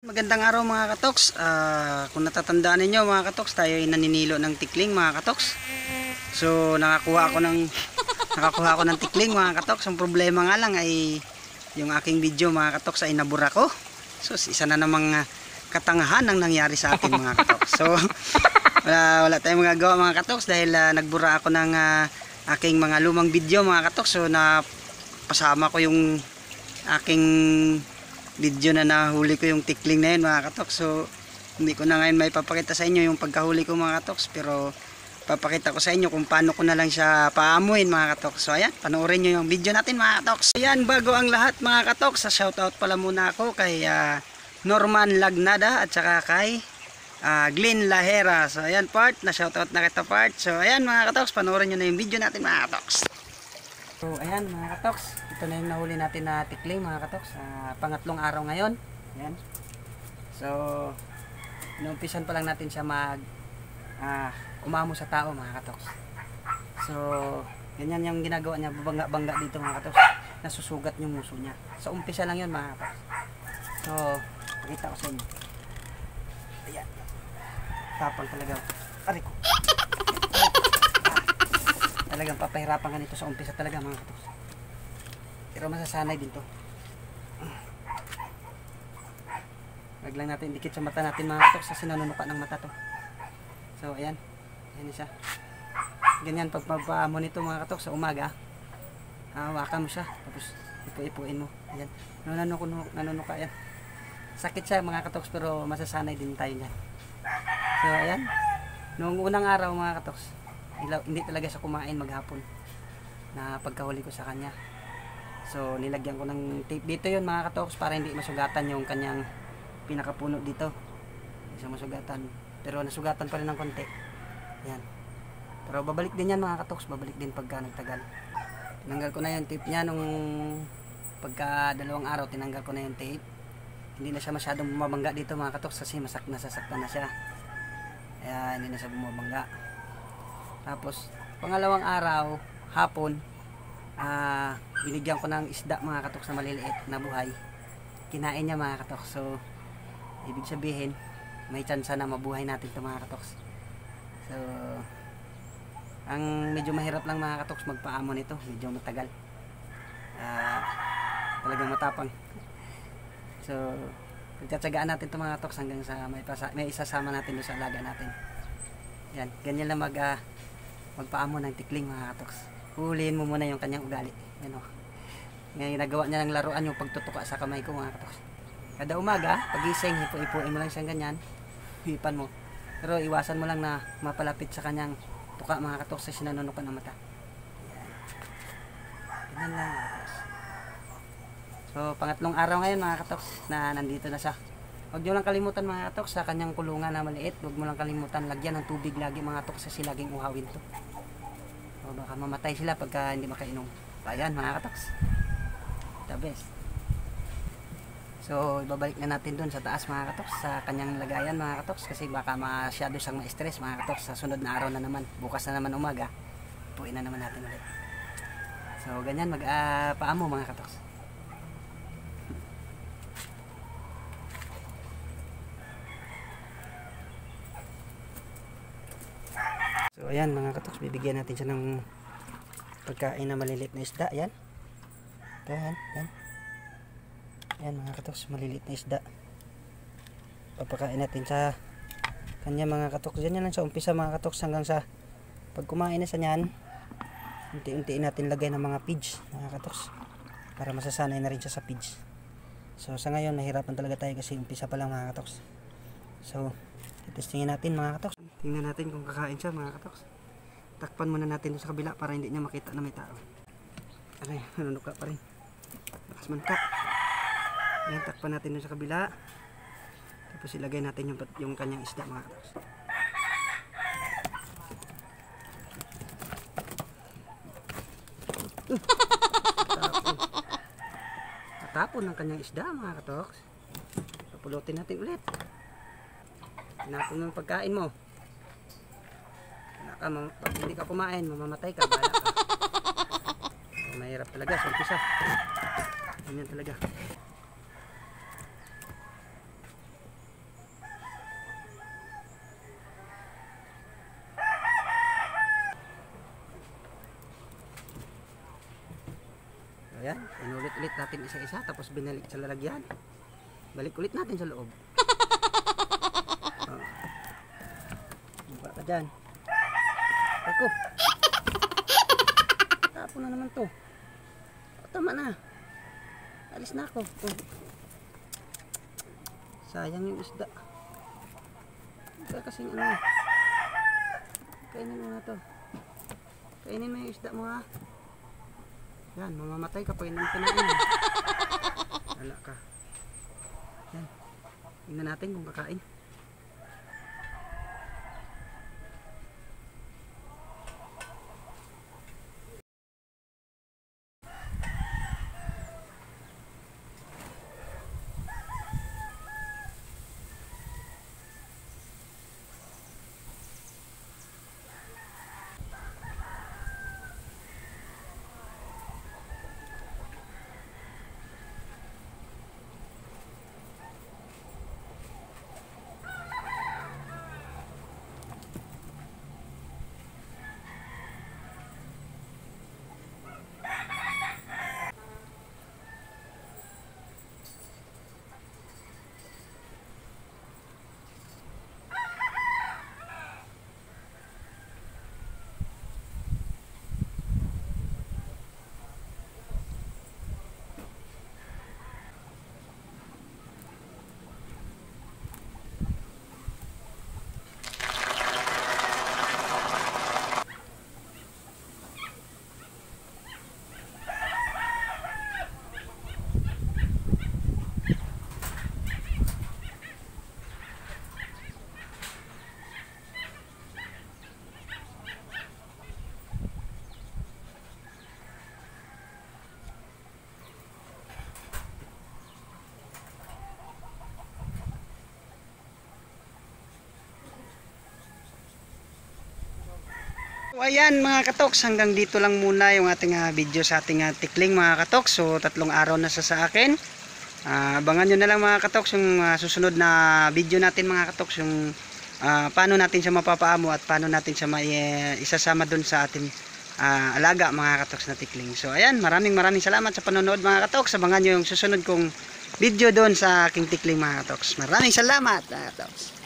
Magandang araw mga katoks. Kung natatandaan ninyo mga katoks, tayo ay naninilo ng tikling mga katoks. So nakakuha ako ng tikling mga katoks. Ang problema nga lang ay yung aking video mga katoks ay nabura ko. So isa na namang katangahan ang nangyari sa akin mga katoks. So wala tayong magagawa mga katoks dahil nagbura ako ng aking mga lumang video mga katoks. So napasama ko yung aking video na nahuli ko yung tikling na yun mga katoks. So hindi ko na ngayon may papakita sa inyo yung pagkahuli ko mga katoks, pero papakita ko sa inyo kung paano ko na lang siya paamuin mga katoks. So ayan, panoorin nyo yung video natin mga katoks. Ayan, bago ang lahat mga katoks, sa shoutout pala muna ako kay Norman Lagnada at saka kay Glenn Lahera. So ayan part, na shoutout na kita part. So ayan mga katoks, panoorin nyo na yung video natin mga katoks. So ayan mga katoks, ito na yung nahuli natin na tikling mga katoks, pangatlong araw ngayon. Ayan. So inumpisan pa lang natin siya umamo sa tao mga katoks. So ganyan yung ginagawa niya, bangga dito mga katoks, nasusugat yung muso niya. So umpisa lang yun mga katoks. So pakita ko sa inyo. Ayan, tapang talaga. Aray ko, talagang papahirapan ka nito sa umpisa talaga mga katoks, pero masasanay din to. Wag lang natin dikit sa mata natin mga katoks kasi nanunuka ng mata to. So ayan, ayan siya. Ganyan pag magpaamo nito mga katoks sa umaga, hawakan mo siya tapos ipuin mo. Ayan, nanunuka yan. Sakit siya mga katoks pero masasanay din tayo niyan. So ayan, noong unang araw mga katoks, hindi talaga siya kumain maghapon na pagkahuli ko sa kanya. So nilagyan ko ng tape dito yun mga katoks para hindi masugatan yung kanyang pinakapuno dito. Hindi siya masugatan, pero nasugatan pa rin ng konti. Yan, pero babalik din yan mga katoks, babalik din pagka nagtagal. Tinanggal ko na yung tape niya nung pagka 2 araw, tinanggal ko na yung tape. Hindi na siya masyadong bumabangga dito mga katoks kasi nasasaktan na siya. Ayan, hindi na siya bumabangga. Tapos pangalawang araw, hapon, binigyan ko ng isda mga katoks na maliliit na buhay. Kinain niya mga katoks. So ibig sabihin may tsansa na mabuhay natin ito mga katoks. So ang medyo mahirap lang mga katoks magpaamo nito, medyo matagal, talagang matapang. So pagtsatsagaan natin ito mga katoks hanggang sa may isasama natin doon sa alaga natin. Yan, ganyan lang magpaamo ng tikling mga katoks. Huliin mo muna yung kanyang ugali. Yan o, ngayon nagawa niya ng laruan yung pagtutuka sa kamay ko mga katoks. Kada umaga pagising, ipuin mo lang siyang ganyan, hipan mo, pero iwasan mo lang na mapalapit sa kanyang tuka mga katoks kasi nanunukan ng mata. Yan lang mga katoks. So pangatlong araw ngayon mga katoks na nandito na siya. Huwag nyo lang kalimutan mga katoks sa kanyang kulungan na maliit, huwag mo lang kalimutan lagyan ng tubig lagi mga katoks kasi laging uhawin to. O baka mamatay sila pagka hindi makainom. Ayan mga katoks, the best. So ibabalik na natin dun sa taas mga katoks, sa kanyang lagayan mga katoks, kasi baka masyado siyang ma-stress mga katoks. Sa sunod na araw na naman, bukas na naman umaga, ipuin na naman natin ulit. So ganyan paamo mga katoks. So ayan mga katoks, bibigyan natin siya ng pagkain na maliliit na isda. Ayan, yan. Ayan mga katoks, maliliit na isda. Papakain natin sa kanya mga katoks. Yan lang sa umpisa mga katoks, hanggang sa pag kumain na sa nyan, unti-untiin natin lagay ng mga feeds mga katoks para masasanay na rin siya sa feeds. So sa ngayon nahirapan talaga tayo kasi umpisa pa lang mga katoks. So testingin natin mga katoks. Tingnan natin kung kakain siya mga katoks. Takpan muna natin doon sa kabila para hindi niya makita na may tao. Aray, nanunuka pa rin. Lakas man ka. Ayan, takpan natin doon sa kabila. Tapos ilagay natin yung kanyang isda mga katoks. Tatapon ng kanyang isda mga katoks. Papulutin natin ulit. Tinapon mo yung pagkain mo. Pag hindi ka kumain, mamamatay ka, bahala ka. So, mahirap talaga sa umpisa. Ganyan talaga. ulit natin isa-isa tapos binalik sa lalagyan. Balik ulit natin sa loob. Baba ka dyan. Ako. Tapo na naman to. Tama na. Alis na ako. Sayang yung isda. Kasing ano. Kainin mo na to. Kainin mo yung isda mo ha. Yan, mamamatay ka pag hindi mo kinain. Wala ka. Yan. Tingnan natin kung kakain. So, ayan mga katoks, hanggang dito lang muna yung ating video sa ating tikling mga katoks. So 3 araw na sa akin. Abangan nyo na lang mga katoks yung susunod na video natin mga katoks, yung paano natin siya mapapaamo at paano natin siya isasama dun sa ating alaga mga katoks na tikling. So ayan, maraming salamat sa panonood mga katoks. Abangan nyo yung susunod kong video doon sa aking tikling mga katoks. Maraming salamat mga katoks.